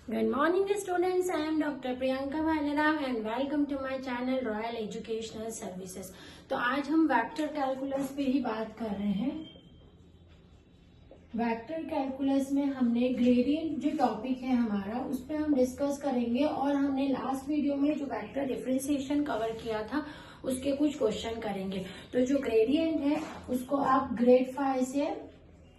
Good morning students, I am Dr. Priyanka Bhanarao and welcome to my channel Royal Educational Services। तो आज हम vector calculus पे ही बात कर रहे हैं। वेक्टर कैलकुलस में हमने ग्रेडियंट जो टॉपिक है हमारा उस पे हम डिस्कस करेंगे और हमने लास्ट वीडियो में जो वेक्टर डिफरेंशिएशन कवर किया था उसके कुछ क्वेश्चन करेंगे। तो जो ग्रेडियंट है उसको आप ग्रेड फाई से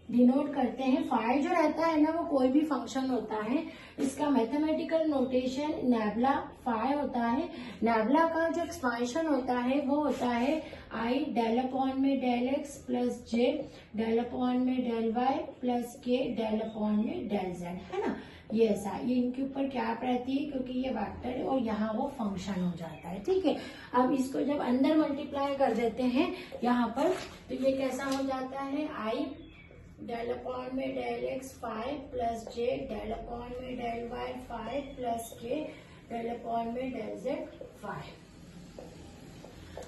डिनोट करते हैं। फाई जो रहता है ना वो कोई भी फंक्शन होता है, इसका मैथमेटिकल नोटेशन नैबला फाई होता है। नैबला का जो एक्सपांशन होता है वो होता है आई डेल अपॉन में del x plus j del upon में del Y plus k del upon में डेल जेड, है ना। ये ऐसा ये इनके ऊपर कैप रहती है क्योंकि ये वेक्टर है और यहाँ वो फंक्शन हो जाता है, ठीक है। अब इसको जब अंदर मल्टीप्लाई कर देते हैं यहाँ पर तो ये कैसा हो जाता है, आई डेल अपॉन में del x five plus j del upon में del y five plus k del upon में डेल जेड फाइव।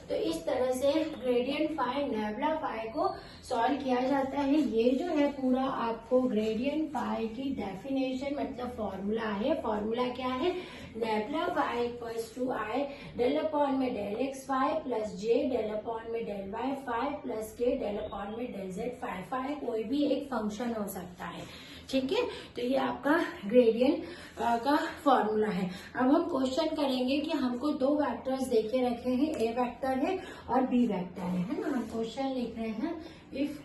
तो इस तरह से ग्रेडियंट फाई नैबला फाई को सॉल्व किया जाता है। ये जो है पूरा आपको ग्रेडियंट फाई की डेफिनेशन मतलब फॉर्मूला है। फॉर्मूला क्या है, nabla phi equals to i del upon में del x phi plus j del upon में del wi fi plus k del upon में डेल जेड फाई। फाई कोई भी एक फंक्शन हो सकता है, ठीक है। तो ये आपका ग्रेडियंट का फॉर्मूला है। अब हम क्वेश्चन करेंगे कि हमको दो वेक्टर्स देके रखे हैं, ए वेक्टर है और बी वेक्टर है ना। हम क्वेश्चन लिख रहे हैं if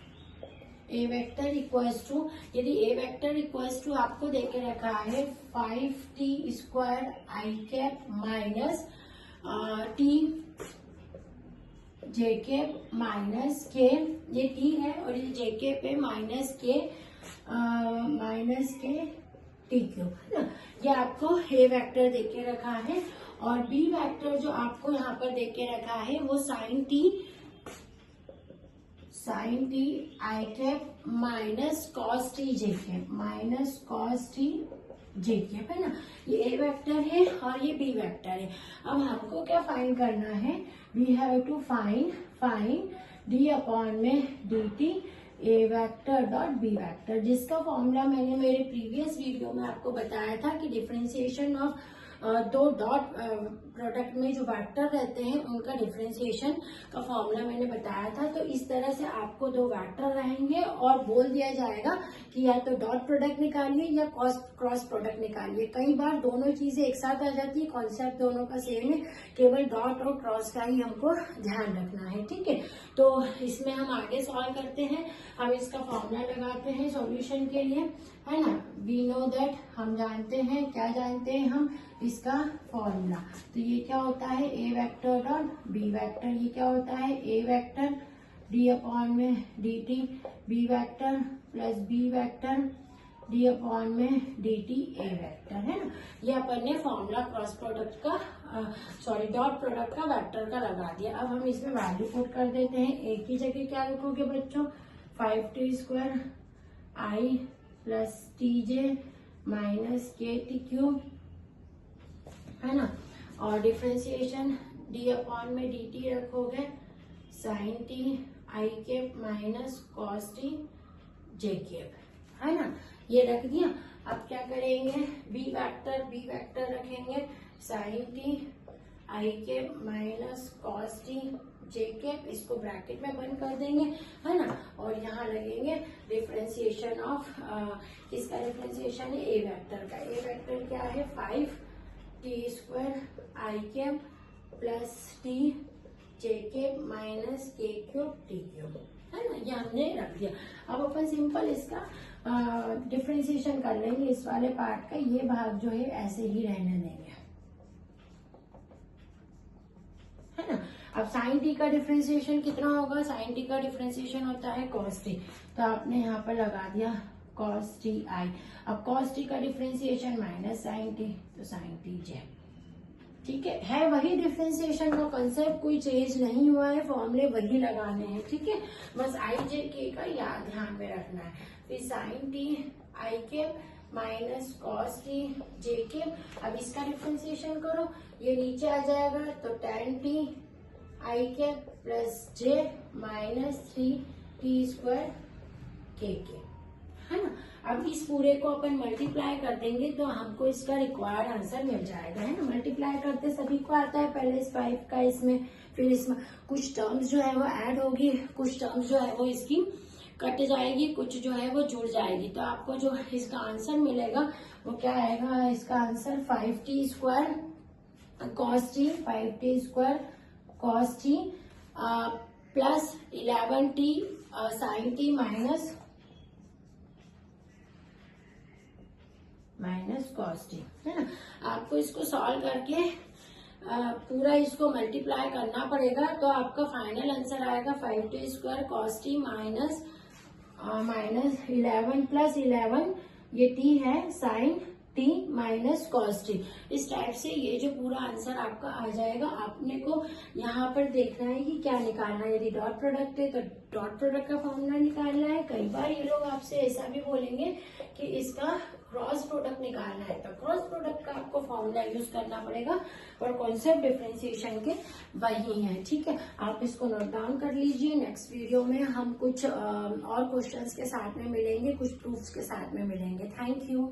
a vector equals to, यदि ए वेक्टर इक्वल्स टू आपको देके रखा है 5t स्क्वायर आई cap minus T j cap minus के, ये टी है और ये जे कैप है माइनस के टी क्यूब, है ना। ये आपको ए वेक्टर देके रखा है और बी वेक्टर जो आपको यहाँ पर देके रखा है वो sine t i cap minus cos t j cap minus cos t j cap, है ना। ये ए वेक्टर है और ये बी वेक्टर है। अब हमको क्या फाइंड करना है, we have to find d upon में d t a vector dot b vector, जिसका फॉर्मूला मैंने मेरे प्रीवियस वीडियो में आपको बताया था कि डिफरेंशिएशन ऑफ दो डॉट प्रोडक्ट में जो वेक्टर रहते हैं उनका डिफरेंशिएशन का फॉर्मूला मैंने बताया था। तो इस तरह से आपको दो वेक्टर रहेंगे और बोल दिया जाएगा कि या तो डॉट प्रोडक्ट निकालिए या क्रॉस प्रोडक्ट निकालिए। कई बार दोनों चीजें एक साथ आ जाती है, कॉन्सेप्ट दोनों का सेम है, केवल डॉट और क्रॉस का ही हमको ध्यान रखना है, ठीक है। तो इसमें हम आगे सॉल्व करते हैं। हम इसका फॉर्मूला लगाते हैं सॉल्यूशन के लिए, है ना। वी नो दैट, हम जानते हैं, क्या जानते हैं हम, इसका फॉर्मूला। तो ये क्या होता है, a vector dot b vector, ये क्या होता है, ए वेक्टर डी अपॉन में d t b vector plus b vector d upon में डी टी ए वेक्टर, है ना। ये अपन ने फॉर्मूला क्रॉस प्रोडक्ट का डॉट प्रोडक्ट का वेक्टर का लगा दिया। अब हम इसमें वैल्यू पुट कर देते हैं। ए की जगह क्या लिखोगे बच्चों, 5t square i plus t j minus k t cube, है ना। और डिफरेंशिएशन डी अपॉन में डी टी रखोगे sine t i cap minus cos t j cap, है ना। ये रख दिया। अब क्या करेंगे, बी वेक्टर रखेंगे sine t i cap minus cos t j cap, इसको ब्रैकेट में बंद कर देंगे, है ना। और यहाँ लगेंगे डिफरेंशिएशन ऑफ किसका डिफरेंशिएशन है, ए वेक्टर का। ए वेक्टर क्या है, 5t स्क्वायर आई cap plus t j cap minus के क्यूब टी क्यूब, है ना। ये हमने रख दिया। अब अपन सिंपल इसका डिफरेंशिएशन कर लेंगे इस वाले पार्ट का। ये भाग जो है ऐसे ही रहने देंगे, है ना। अब साइन टी का डिफरेंशिएशन कितना होगा, साइन टी का डिफरेंशिएशन होता है कॉस टी, तो आपने यहाँ पर लगा दिया कॉस टी आई। अब कॉस टी का डिफरेंशिएशन माइनस साइन टी, तो साइन टी जे, ठीक है वही डिफरेंशिएशन का कंसेप्ट, कोई चेंज नहीं हुआ है, फॉर्मूले वही लगाने हैं, ठीक है। बस आई जे के का याद ध्यान में रखना है। फिर साइन टी आई के माइनस कॉस टी जे के, अब इसका डिफरेंशिएशन करो, ये नीचे आ जाएगा तो tan टी आई के प्लस जे माइनस 3t स्क्वायर के, है ना। अब इस पूरे को अपन मल्टीप्लाई कर देंगे तो हमको इसका रिक्वायर्ड आंसर मिल जाएगा, है ना। मल्टीप्लाई करते सभी को आता है, पहले इस 5 का इसमें, फिर इसमें कुछ टर्म्स जो है वो ऐड होगी, कुछ टर्म्स जो है वो इसकी कट जाएगी, कुछ जो है वो जुड़ जाएगी। तो आपको जो इसका आंसर मिलेगा वो क्या आएगा, इसका answer 5t square cos t, 5t square cos t plus 11t sin t minus cos t, है ना। आपको इसको सॉल्व करके पूरा इसको मल्टीप्लाई करना पड़ेगा, तो आपका फाइनल आंसर आएगा 5t square cos t minus 11 plus 11 ये t है sin t minus cos T. इस टाइप से ये जो पूरा आंसर आपका आ जाएगा। आपने को यहाँ पर देखना है कि क्या निकालना है। यदि डॉट प्रोडक्ट है तो डॉट प्रोडक्ट का फॉर्मूला निकालना है। कई बार ये लोग आपसे ऐसा भी बोलेंगे कि इसका क्रॉस प्रोडक्ट निकालना है, तो क्रॉस प्रोडक्ट का आपको फॉर्मूला यूज करना पड़ेगा, और कॉन्सेप्ट डिफरेंशिएशन के वही है, ठीक है। आप इसको नोट डाउन कर लीजिए। नेक्स्ट वीडियो में हम कुछ और क्वेश्चंस के साथ में मिलेंगे, कुछ प्रूफ्स के साथ में मिलेंगे। Thank you.